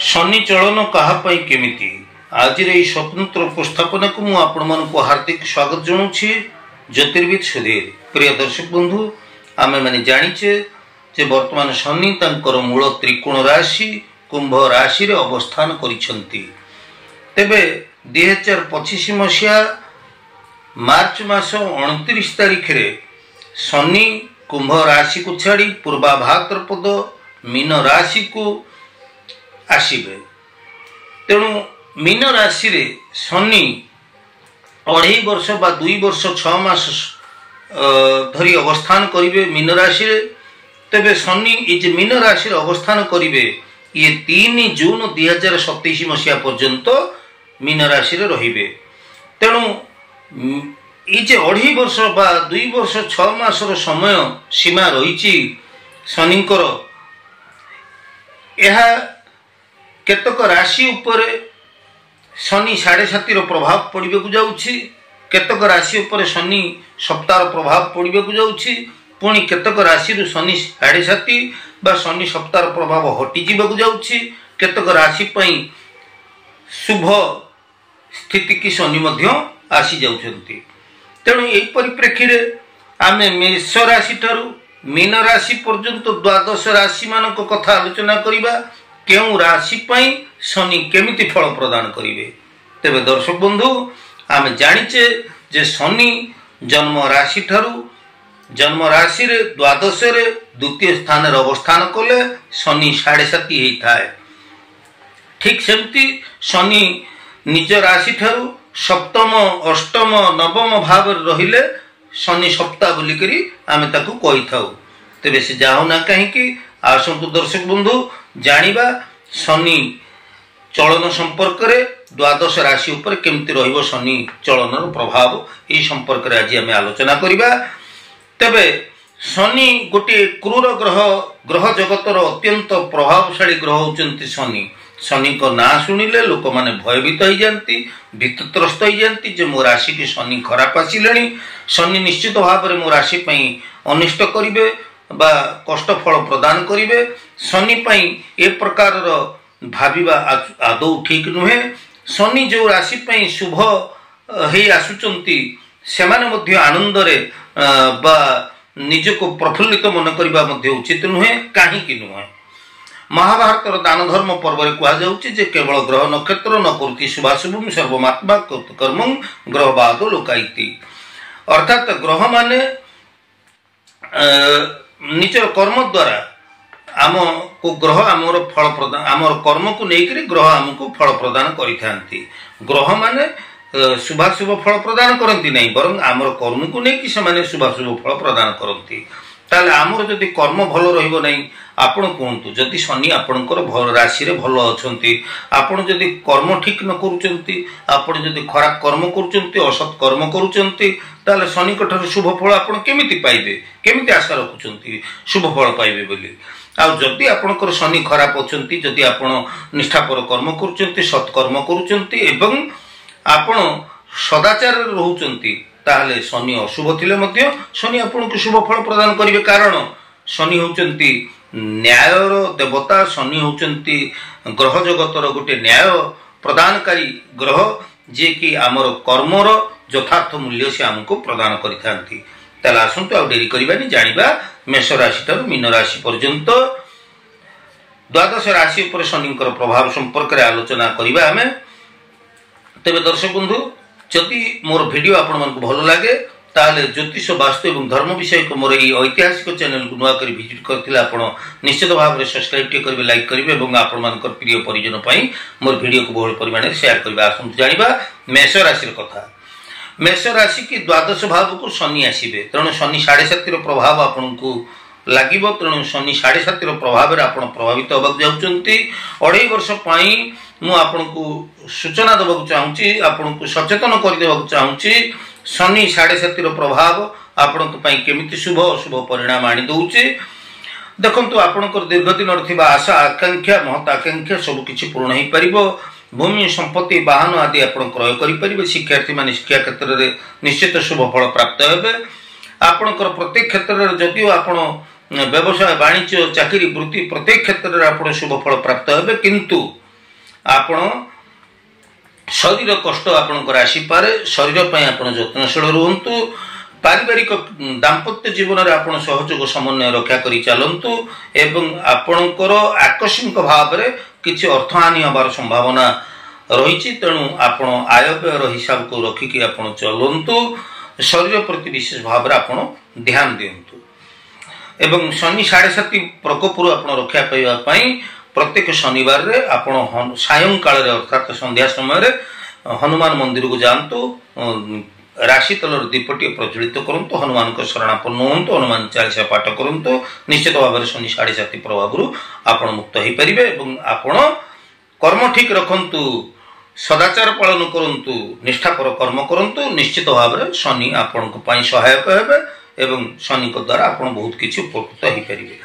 शनि चलन काहापाई केमिति आज स्वतंत्र उपस्थापना को मु आपण मानक हार्दिक स्वागत जनाऊँगी। ज्योतिर्विद सुधीर प्रिय दर्शक बंधु आमे माने जानिचे जे वर्तमान शनि तांकर मूल त्रिकोण राशि कुंभ राशि रे अवस्थान करिसंती। तेबे 2025 मसिया मार्च मास 29 तारिख रे शनि कुंभ राशि को छाड़ी पूर्वा भाद्रपद मीन राशि को आसीबे। तेणु मीन राशि रे शनि 2.5 वर्ष बा 2 वर्ष 6 मास धरी अवस्थान करिवे मीन राशि रे। तेबे शनि ये मीन राशि रे अवस्थान करिवे ये 3 जून 2027 मसिया पर्यंत मीन राशि रे रहिबे। तेणु ये 2.5 वर्ष बा 2 वर्ष 6 मास रो समय सीमा रही शनिकर यह केतक राशि उपरे शनि 7.5 प्रभाव पड़े को जाउछि, केतक राशि उपरे शनि सप्ताह प्रभाव पड़े को जाउछि, पुणी केतक राशि रु शनि 7.5 बा शनि सप्ताह प्रभाव हटि जीवक जाउछि। केतक राशि पई शुभ स्थिति की शनि मध्य आसी जाउछन्ति। तेणु एई परिप्रेक्षी रे आमे मेष राशि ठारू मीन राशि पर्यंत द्वादश राशि मानक कथा आलोचना करिबा। केउ राशि पई शनि केमिति फल प्रदान करिवे। तेबे दर्शक बंधु आमे जानिचे जे शनि जन्म राशि ठारू जन्म राशि रे द्वादश रे द्वितीय स्थान रे अवस्थान कले शनि 7.5 हेई थाए। ठीक सेमती शनि निज राशि ठारू सप्तम अष्टम नवम भाव रहिले शनि सप्ताह बोली करी आमे ताकू कहि थाउ। तेबे से जाऊ ना कहीं कि आसंतु दर्शक बंधु जानिबा शनि चलन संपर्क रे द्वादश राशि ऊपर केमती रहिबो शनि चलन प्रभाव ई संपर्क रे आज आमे आलोचना करिबा। तेबे शनि गोटे क्रूर ग्रह ग्रह जगतर अत्यंत प्रभावशाली ग्रह होचंती शनि। शनि को ना सुनिले लोक माने भयभीत हो जाती, भीतत्रस्त हो जाती जे मो राशि की शनि खराब आसिलेनी। शनि निश्चित भाव में मो राशि पई अनिष्ट करिवे बा कष्ट फल प्रदान करिवे। शनि पई ए प्रकार भाविबा आदौ ठीक नुहे। शनि जो राशि पई शुभ हे आसुचंती सेमाने मध्य आनंद रे बा निजको प्रफुल्लित मन करबा मध्य उचित नुहे। काहे कि नुहे महाभारत दान धर्म पर्व रे कहा जाउछि जे केवल ग्रह नक्षत्र न कुर्ति शुभाशुभम सर्वमात्मा कर्मं ग्रहवादो लोकाइति। अर्थात ग्रह माने निचर कर्म द्वारा आम को ग्रह आमर फल प्रदान आमर कर्म को लेकर ग्रह आमको फल प्रदान करिथांती। ग्रह माने शुभाशुभ फल प्रदान करती नहीं बरं आमर कर्म को लेकिन से शुभाशुभ फल प्रदान करती। ताले आमर जदि कर्म भल रहिबो नहीं आपण कहतु जदि शनि आपणकर राशि रे भल अछंती आपण जदि कर्म ठीक न करूचंती आपण जदि खराब कर्म करूचंती असत कर्म करूचंती ताले शनि कठर शुभ फल आपण केमिति पाइबे, केमिति आशा रखुचंती शुभ फल पाइबे बोली। आ जदि आपणकर शनि खराब अछंती जदि आपण निष्ठापर कर्म करूचंती सत्कर्म करूचंती एवं आपण सदाचार रहउचंती ताहले शनि अशुभ थिले मध्य शनि आपनको शुभ फल प्रदान करिवे। कारण शनि होचंती न्यायर देवता, शनि होचंती ग्रह जगतर गोटे न्याय प्रदानकारी ग्रह जे कि आमर कर्मर यथार्थ मूल्य से आमको प्रदान करिथांती। ताले आसंतु आ डेरी करिबानी जानिबा मेष राशि ठारू मीन राशि पर्यंत द्वादश राशि पर शनिकर प्रभाव संपर्क रे आलोचना करिबा आमे। तेबे दर्शक बंधु जदि मोर वीडियो आपण मन को भलो लागे ताले ज्योतिष वास्तु एवं धर्म विषय को मोर এই ऐतिहासिक चैनल को नुआ करी विजिट करथिला आपण निश्चित भाव रे सब्सक्राइब टे करबे, लाइक करबे एवं आपण मानकर प्रिय परिजन पई मोर वीडियो को बहुल परिमाण रे शेयर करबे। आसंतु जानिबा मेष राशि रे कथा। मेष राशि की द्वादश भाव को शनि आसीबे। तेणु शनि 7.5 रो प्रभाव आपण को लागिबो। तेणु शनि 7.5 रो प्रभाव रे आपण प्रभावित होबक जाउचंती। 2.5 वर्ष पई मु आपण को सूचना देबक चाहूची, आपण को सचेतन कर देबक चाहूची। शनि 7.5 रो प्रभाव आपण को पई केमिति शुभ अशुभ परिणाम आनी दउची। देखंतु आपणकर दीर्घ दिन रथिबा आशा आकांक्षा महत आकांक्षा सब किछि पूर्ण हे परिबो। भूमि संपत्ति वाहन आदि आपण क्रय करि परिबे। शिक्षार्थी माने शिक्षा क्षेत्र रे निश्चित शुभ फल प्राप्त हेबे। आपणकर प्रत्येक क्षेत्र रे जदिও आपण व्यवसाय वाणिज्य चाकरी वृत्ति प्रत्येक क्षेत्र में आप शुभ फल प्राप्त हे, किंतु ଆପଣ शरीर कष्ट आपणकर आसीपे शरीर आपण जत्नशील रुहतु पारिवारिक दाम्पत्य जीवन में आप सहयोग समन्वय रक्षा कर चलतु एवं आपणकर आकस्मिक भाव में किसी अर्थहानि हबार संभावना रही तेणु आप आय व्ययर हिसाब को रखिकी आप चलतु शरीर प्रति विशेष भाव में आप ध्यान दिंतु एवं शनि 7.5 प्रकोपर आप रक्षा पाई प्रत्येक शनिवार रे आपण सायं काल अर्थात संध्या समय हनुमान मंदिर को जातु राशि तलर दीपटी प्रज्वलित करंतु हनुमान को शरणापन्न होंतु हनुमान चालीसा पाठ करंतु निश्चित भाव में शनि 7.5 प्रभाव आपण मुक्त हो पारे आपण कर्म ठीक रखंतु सदाचार पालन करंतु निष्ठापर कर्म करंतु निश्चित भाव में शनि आपण सहायक हेबे एवं शनि को द्वारा आपण बहुत किछि उपकृत हो पारे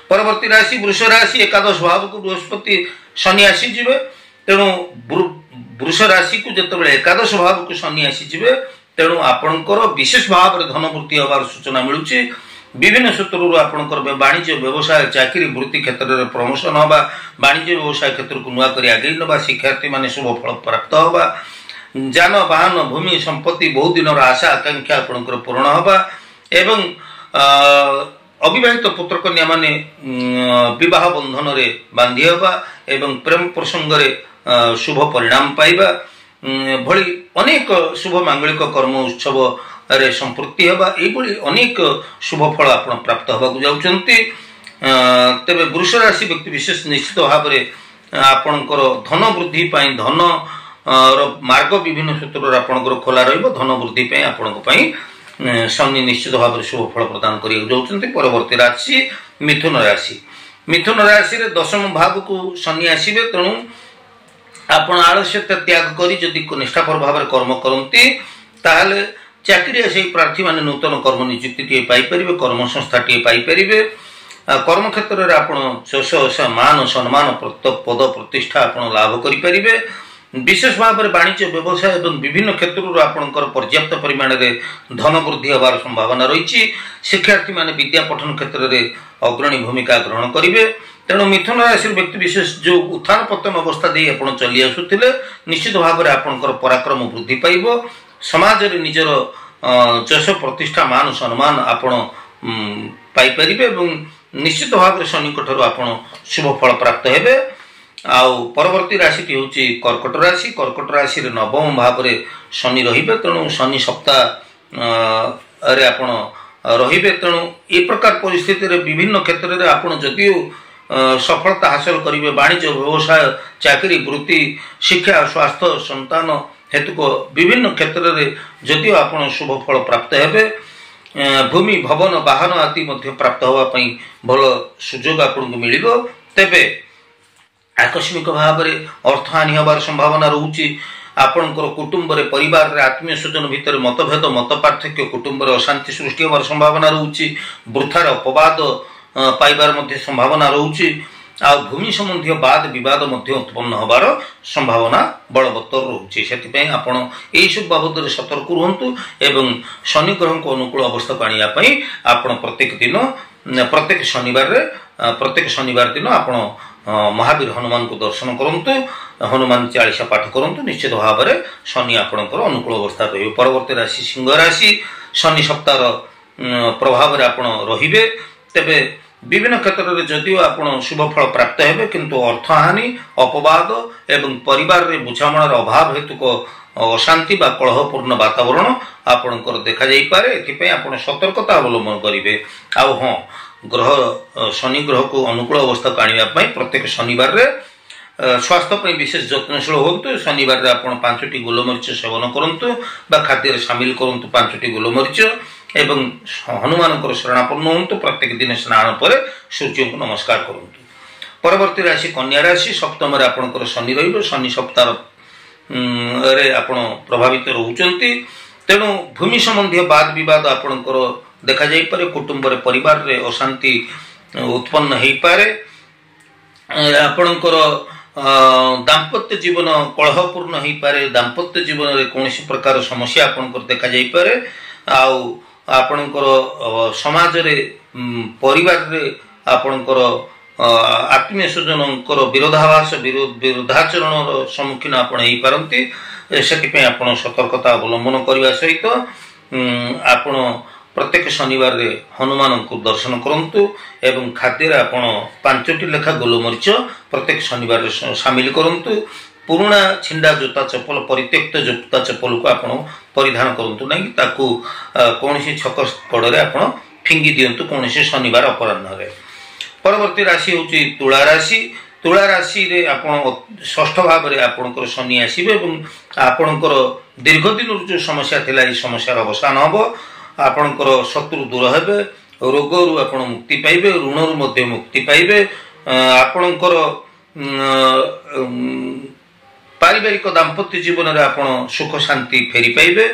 परवर्ती राशि वृष राशि एकादश भाव को बृहस्पति शनि आसीजे तेणु वृष राशि को जिते एकादश भाव को शनि आसीजे तेणु आपणकर विशेष भाव में धन वृद्धि हबार सूचना मिलूची विभिन्न सूत्रु आपणकर वाणिज्य व्यवसाय चाकरी वृत्ति क्षेत्र में प्रमोशन हवा वाणिज्य व्यवसाय क्षेत्र को नुआ कर आगे नवा शिक्षार्थी माने शुभ फल प्राप्त हवा जान वाहन भूमि संपत्ति बहुत दिन आशा आकांक्षा आपणकर पूर्ण हवा एवं अविवाहित पुत्र कन्या माने विवाह बंधन रे बांधी हवा एवं प्रेम प्रसंग रे शुभ परिणाम पाइबा भली अनेक शुभ मांगलिक कर्म उत्सव रे संपूर्ति हवा एभली अनेक शुभ फल आपण प्राप्त हवा को जाउचंती तबे वृष राशि व्यक्ति विशेष निश्चित भाव में आपणकर धन वृद्धि पाई धन मार्ग विभिन्न सूत्र आपणकर खोला रहिबो धन वृद्धि पाई आपणक पाई शनि निश्चित भाव में शुभ फल प्रदान कर परवर्ती राशि मिथुन राशि रे दशम भाव को शनि आसीबे तेणु आपण आलस्यता त्याग करी जदि निष्ठापर भाव में कर्म करती ताहले चाकरी से प्रार्थी माने नूतन कर्म नियुक्ति टे पाई परिबे कर्म संस्था टे पाई परिबे कर्म क्षेत्र रे आपण यश मान सम्मान पद प्रतिष्ठा आपण लाभ करि परिबे विशेष भाव में वाणिज्य व्यवसाय एवं विभिन्न क्षेत्र आपणकर पर्याप्त परिमाण में धन वृद्धि हबार संभावना रही शिक्षार्थी माने विद्या पठन क्षेत्र में अग्रणी भूमिका ग्रहण करेंगे तेणु मिथुन राशि व्यक्ति विशेष जो उत्थान पतन अवस्था दे आप चली आसुले निश्चित भाव में आपणकर पराक्रम वृद्धि पाइब समाज रे निजर यश प्रतिष्ठा मान सम्मान आपण पाइपर निश्चित भाव में शनि आप शुभ फल प्राप्त हेबे आउ परवर्ती राशि हूँ कर्कट राशि नवम भाव में शनि रहिबे तेणु शनि सप्ताह रे आपण रहिबे तेणु ए प्रकार परिस्थिति रे विभिन्न क्षेत्र में आपण जदियो सफलता हासिल करिवे वाणिज्य व्यवसाय चाकरी वृत्ति शिक्षा स्वास्थ्य संतान हेतु को विभिन्न क्षेत्र में जदियो आपण शुभ फल प्राप्त हेबे भूमि भवन वाहन आदि मध्य प्राप्त होगा भल सुजोग आपको मिलिबो तेबे आकस्मिक भाव में अर्थहानि हबार संभावना रोचे आपणकर कुटुंब रे परिवार रे आत्मीय स्वजन भितर मतभेद मत पार्थक्य कुटुंब रे अशांति सृष्टि हबार संभावना रोचे वृथार अपवाद पाइबार मध्य संभावना रोचे आ भूमि संबंधी वाद विवाद मध्य उत्पन्न हबार संभावना बलवत्तर रोचे से आपण यही सब बाबद सतर्क रुहतु एवं शनि ग्रह को अनुकूल अवस्था को आनिया पई आपण प्रत्येक शनिवार दिन आपण महावीर हनुमान को दर्शन करंतु हनुमान चालीसा पाठ करंतु निश्चित भाव में शनि आपणकर अनुकूल अवस्था रही परवर्ती राशि सिंह राशि शनि सप्ताह प्रभाव में आपण रहिबे तेबे विभिन्न क्षेत्र में जदियो आपण शुभ फल प्राप्त हेबे किंतु अर्थहानि अपवाद एवं परिवार रे बुझामणार अभाव हेतु को अशांति बा कलहपूर्ण वातावरण आपणकर देखा जाई पारे एथिपई आपण सतर्कता अवलंबन करिवे आ हां ग्रह शनि ग्रह को अनुकूल अवस्था को आनिया पई प्रत्येक शनिवार रे स्वास्थ्य पर विशेष जत्नशील होतु शनिवार रे आपण 5टी गोलमरीच सेवन करंतु बा खाद्य शामिल करंतु 5टी गोलमरीच एवं हनुमान शरणापन्न होतु प्रत्येक दिन स्नान पर सूर्य को नमस्कार करंतु परवर्ती राशि कन्या राशि सप्तम रे आपणकर शनि रहिबो शनि सप्ताह रे आपण प्रभावित रहउचंती तेणु भूमि संबंधी वाद विवाद आपणकर देखा जाई पारे कुटुंब रे परिवार रे अशांति उत्पन्न हेई पारे आपणकर दाम्पत्य जीवन कलहपूर्ण हेई पारे दाम्पत्य जीवन रे कोनोसी प्रकार समस्या आपणकर देखा जाई पारे आउ आपणकर समाज रे परिवार रे आपणकर आत्मीय स्वजनकर विरोधाभास विरोधाचरण सम्मुखीन आपण पारती से आपण सतर्कता अवलंबन करने सहित आपण प्रत्येक शनिवार रे हनुमान को दर्शन करंतु एवं खाद्य आपण 5टी लेखा गोलमरीच प्रत्येक शनिवार शामिल करंतु। पुराना छिंडा जोता चप्पल परित्यक्त जोता चप्पल को आपण परिधान करंतु नहीं ताकू कौन छक कड़े आपण फिंगी दिंतु कौन शनिवार अपराह्न रे। परवर्ती राशि होची तुला राशि। तुला राशि रे आपण षष्ठ भाव रे आपणकर शनि आसीबे एवं आपणकर दीर्घ दिन जो समस्या थिला ई समस्या अवसान हबो। आपणकर शत्रु दूर हेबे, रोगरु आपण मुक्ति पाइबे, ऋणरु मध्ये मुक्ति पाइबे। आपणकर पारिवारिक दाम्पत्य जीवन रे आपण सुख शांति फेरी पाइबे।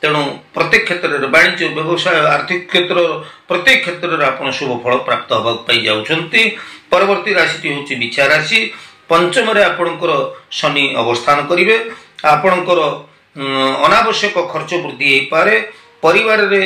तेणु प्रत्येक क्षेत्र में वाणिज्य व्यवसाय आर्थिक क्षेत्र प्रत्येक क्षेत्र में आपण शुभ फल प्राप्त होगा जाउछंती। परवर्ती राशि होची बिछा राशि। पंचम रे आपणकर शनि अवस्थान करिवे। आपणकर अनावश्यक खर्च वृद्धि हो पारे। परिवार रे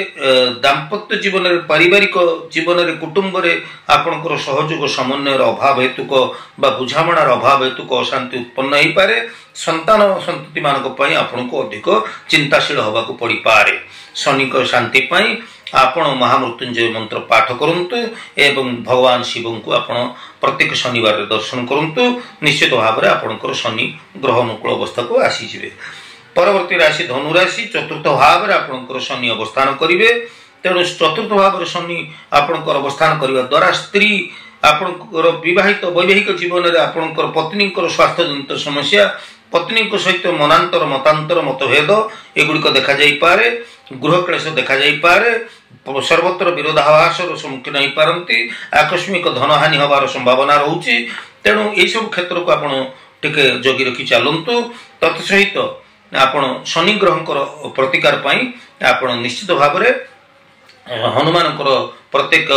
दाम्पत्य जीवन रे पारिवारिक जीवन रे कुटुंब रे आपणकर सहयोग समन्वय अभाव हेतुक बा बुझामणार अभाव हेतुक अशांति उत्पन्न हो पारे। संतान संतति मानक पई आपनको अधिक चिंताशील होगा को पड़ी पारे। शनि को शांति पई आपण महामृत्युंजय मंत्र पाठ करंतु एवं भगवान शिव को आपण प्रत्येक शनिवार रे दर्शन करंतु। निश्चित भाव रे आपणकर शनि ग्रह अनुकूल अवस्था को आसी जिवे। परवर्ती राशि धनु राशि। चतुर्थ भाव रे आपणकर शनि अवस्थान करिवे। तेणु चतुर्थ भाव रे शनि आपणकर अवस्थान करबा द्वारा स्त्री आपणकर विवाहित वैवाहिक जीवन रे आपणकर पत्नीकर स्वास्थ्य जनित समस्या, पत्नी सहित मनांतर मतांतर मतभेद एगुड़िक देखा जाई पारे। गृह क्लेश देखा जाई पारे। सर्वत्र विरोधाभास सम्मुखीन हो पारती। आकस्मिक धनहानि हबार संभावना रहुची। तेणु यही सब क्षेत्र को आपण टिके जगी रखी चलतु। तत्सहित आपण शनि ग्रहंकर प्रतिकार पाई आपण निश्चित भाव में हनुमान प्रत्येक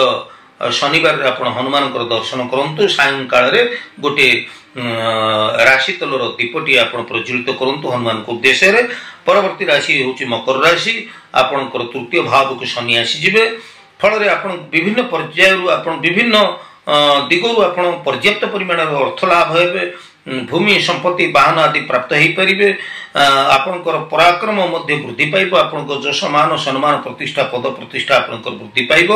शनिवार आपण हनुमान दर्शन करंतु। सायंकाल रे गोटे राशि तलर दीपटी आपण प्रज्वलित करंतु हनुमान को उद्देश्य रे। परवर्ती राशि होची मकर राशि। आपणकर तृतीय भाव को शनि आसी जिवे। फल रे आपण विभिन्न पर्याय आपण विभिन्न दिगरु आपण पर्याप्त परिमाण अर्थ लाभ हेबे। भूमि संपत्ति वाहन आदि प्राप्त हो पारे। आपणकर पराक्रम मध्य वृद्धि पाइब। आपणकर जश मान सम्मान प्रतिष्ठा पद प्रतिष्ठा आपणकर वृद्धि पाइब।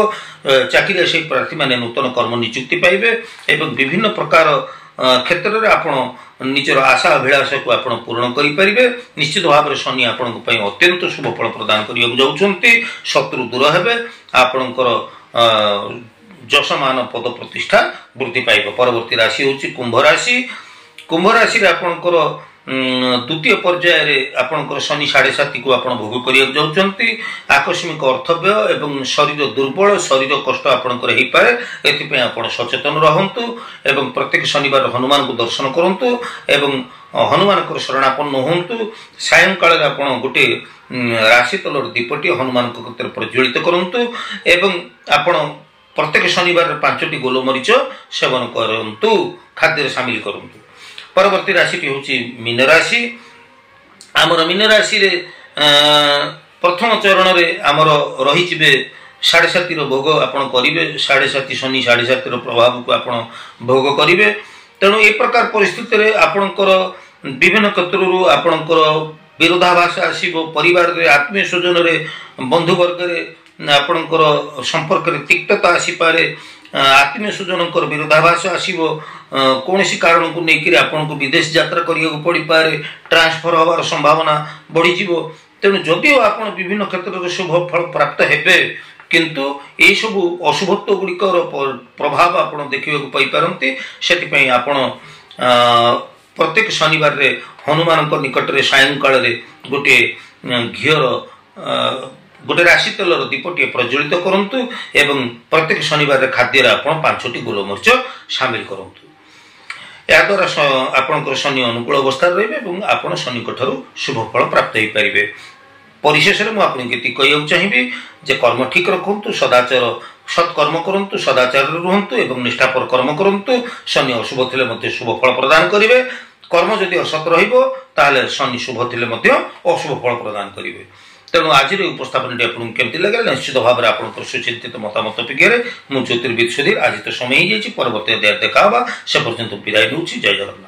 चाकरी से प्रार्थी माने नूतन कर्म नियुक्ति पाइबे एवं विभिन्न प्रकार क्षेत्र में आपण निजर आशा अभिलाष को आपण पूर्ण करि परिबे। निश्चित भाव में शनि आपण को पई अत्यंत शुभ फल प्रदान करिया जाउछंती। शत्रु दूर हेबे। आपणकर जशमान पद प्रतिष्ठा वृद्धि पाइब। परवर्ती राशि होची कुंभ राशि। कुंभ राशि आपणकर द्वितीय पर्याय रे आपणकर शनि 7.5 को आपण भोग करिया जाउछंती। आकस्मिक अर्थव्यय एवं शरीर दुर्बल शरीर कष्ट आपणकर हेई पारे। एथि पे आपण सचेतन रहंतु एवं प्रत्येक शनिवार हनुमान को दर्शन करंतु एवं हनुमान को शरणापन्न होंतु। सायंकाल आपण गोटे राशि तलर दीपटी हनुमान को कतर प्रज्वलित करंतु एवं आपण प्रत्येक शनिवार 5टी गोलमरीच सेवन करंतु। खाद्य शामिल करंतु। परवर्ती राशि होची मीन राशि। आमर मीन राशि रे प्रथम चरण रे आमर रही जिवे 7.5 भोग आपण करिवे। 7.5 शनि 7.5 प्रभाव को आपण भोग करिवे। तेणु ए प्रकार परिस्थिति रे आपणकर विभिन्न क्षेत्ररु आपणकर विरोधाभास आसीबो। परिवार रे आत्मीय स्वजन रे बंधु वर्ग रे आपणकर संपर्क रे तिक्तता आसी पारे। आत्मीय स्वजनकर विरोधाभास आसीबो। कौन कारण को लेकर आपन को विदेश यात्रा करिया को पड़ी पारे। ट्रांसफर होवार संभावना बढ़ी जीवो। तेणु जदि आपन विभिन्न क्षेत्र में शुभ फल प्राप्त हेबे किंतु ये सब अशुभत्व गुड़िकर प्रभाव आपन देखिबा को पाई पारंती। सेति पई आपन प्रत्येक शनिवार रे हनुमान निकट रे सायंकाल रे गोटे घियर गोटे राशि तेलर दीपटी प्रज्वलित करंतु एवं प्रत्येक शनिवार खाद्य आपण 5टी गोलमरीच शामिल करंतु। या द्वारा आपणकर शनि अनुकूल अवस्था रहिबे आपण शनि कठरू शुभ फल प्राप्त हो पारे। परिशेष में मुझे कहूँ चाहिए जे कर्म ठीक रखु सदाचार सत्कर्म करूँ सदाचार रुहतु एवं निष्ठापर कर्म करूँ। शनि अशुभ थे शुभ फल प्रदान करेंगे। कर्म जदि असत रहिबो ताले शनि शुभ थिले मध्य अशुभ फल प्रदान करिवे। तेणु आज उपस्थापन आपको केमती लगे निश्चित भाव में आप सुचिंतित मतामत अपेक्षा मु ज्योतिर्विद सुधीर आज तो समय ही परवर्ती अध्याय देखा से पर्यंत विदाय नौ जय जगन्नाथ।